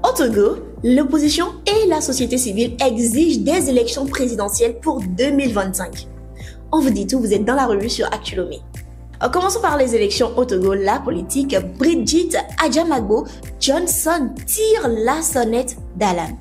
Au Togo, l'opposition et la société civile exigent des élections présidentielles pour 2025. On vous dit tout, vous êtes dans la revue sur Actu Lomé. Commençons par les élections au Togo. La politique, Brigitte Adjamago Johnson tire la sonnette d'alarme.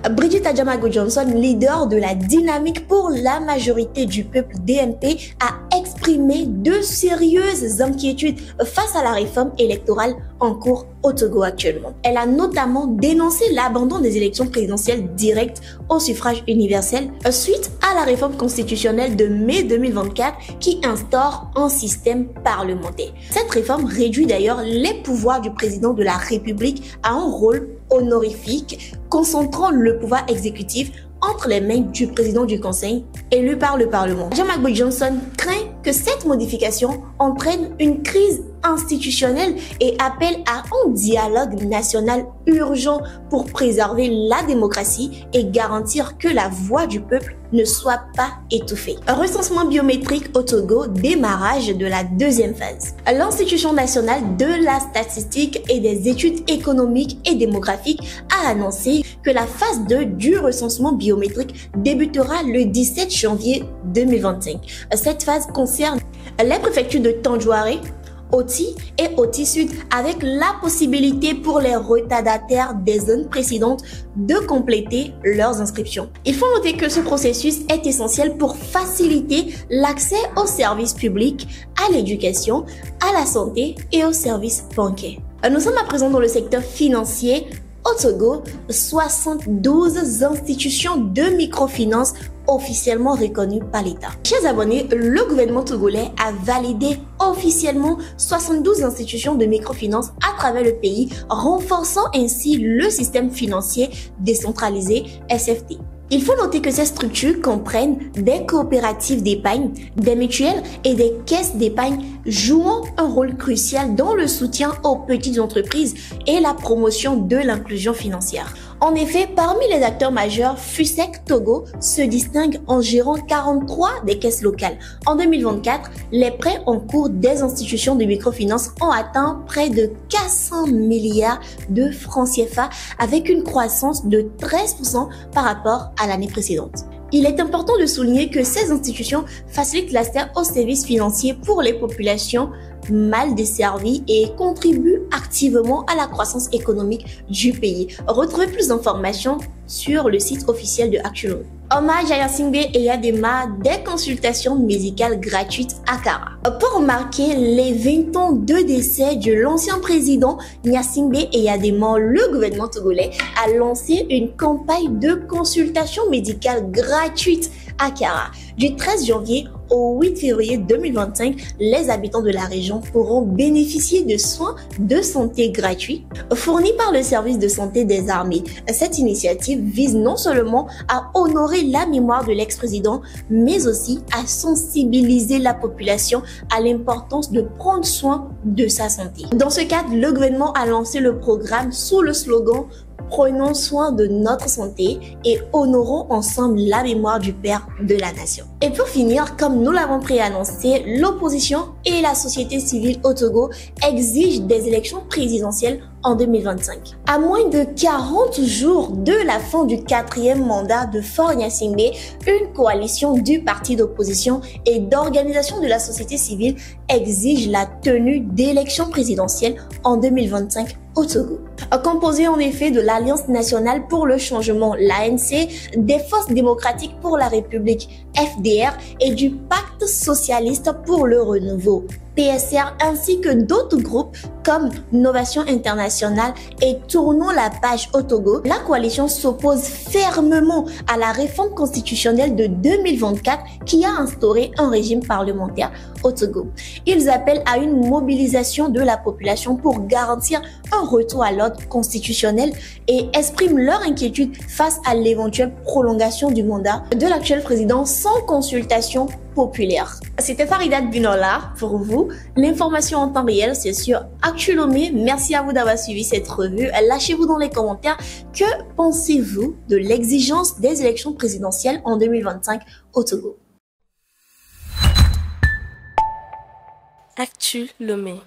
Brigitte Adjamago Johnson, leader de la dynamique pour la majorité du peuple DNP, a exprimé de sérieuses inquiétudes face à la réforme électorale en cours au Togo actuellement. Elle a notamment dénoncé l'abandon des élections présidentielles directes au suffrage universel suite à la réforme constitutionnelle de mai 2024 qui instaure un système parlementaire. Cette réforme réduit d'ailleurs les pouvoirs du président de la République à un rôle honorifique, concentrant le pouvoir exécutif entre les mains du président du Conseil élu par le Parlement. Adjamago Johnson craint que cette modification entraîne une crise institutionnelle et appelle à un dialogue national urgent pour préserver la démocratie et garantir que la voix du peuple ne soit pas étouffée. Recensement biométrique au Togo, démarrage de la deuxième phase. L'Institution nationale de la statistique et des études économiques et démographiques a annoncé que la phase 2 du recensement biométrique débutera le 17 janvier 2025. Cette phase concerne les préfectures de Tandjouaré, Oti et Oti Sud, avec la possibilité pour les retardataires des zones précédentes de compléter leurs inscriptions. Il faut noter que ce processus est essentiel pour faciliter l'accès aux services publics, à l'éducation, à la santé et aux services bancaires. Nous sommes à présent dans le secteur financier. Au Togo, 72 institutions de microfinance officiellement reconnues par l'État. Chers abonnés, le gouvernement togolais a validé officiellement 72 institutions de microfinance à travers le pays, renforçant ainsi le système financier décentralisé SFD. Il faut noter que ces structures comprennent des coopératives d'épargne, des mutuelles et des caisses d'épargne jouant un rôle crucial dans le soutien aux petites entreprises et la promotion de l'inclusion financière. En effet, parmi les acteurs majeurs, FUSEC Togo se distingue en gérant 43 des caisses locales. En 2024, les prêts en cours des institutions de microfinance ont atteint près de 400 milliards de francs CFA avec une croissance de 13% par rapport à l'année précédente. Il est important de souligner que ces institutions facilitent l'accès aux services financiers pour les populations mal desservies et contribuent activement à la croissance économique du pays. Retrouvez plus d'informations sur le site officiel de Actu Lomé. Hommage à Gnassingbé et Yadema, des consultations médicales gratuites à Kara. Pour marquer les 20 ans de décès de l'ancien président Gnassingbé et Yadema, le gouvernement togolais a lancé une campagne de consultation médicale gratuite à Kara. Du 13 janvier au 8 février 2025, les habitants de la région pourront bénéficier de soins de santé gratuits fournis par le service de santé des armées. Cette initiative vise non seulement à honorer la mémoire de l'ex-président, mais aussi à sensibiliser la population à l'importance de prendre soin de sa santé. Dans ce cadre, le gouvernement a lancé le programme sous le slogan Prenons soin de notre santé et honorons ensemble la mémoire du père de la nation. Et pour finir, comme nous l'avons préannoncé, l'opposition et la société civile au Togo exigent des élections présidentielles en 2025. À moins de 40 jours de la fin du 4e mandat de Faure Gnassingbé, une coalition du parti d'opposition et d'organisations de la société civile exige la tenue d'élections présidentielles en 2025 au Togo. Composée en effet de l'Alliance nationale pour le changement, l'ANC, des Forces démocratiques pour la République, FDR, et du Pacte socialiste pour le renouveau, PSR, ainsi que d'autres groupes comme Novation Internationale et Tournons la page au Togo, la coalition s'oppose fermement à la réforme constitutionnelle de 2024 qui a instauré un régime parlementaire au Togo. Ils appellent à une mobilisation de la population pour garantir un retour à l'ordre constitutionnel et expriment leur inquiétude face à l'éventuelle prolongation du mandat de l'actuel président sans consultation populaire. C'était Farida Binola pour vous. L'information en temps réel, c'est sur Actu Lomé. Merci à vous d'avoir suivi cette revue. Lâchez-vous dans les commentaires. Que pensez-vous de l'exigence des élections présidentielles en 2025 au Togo? Actu Lomé.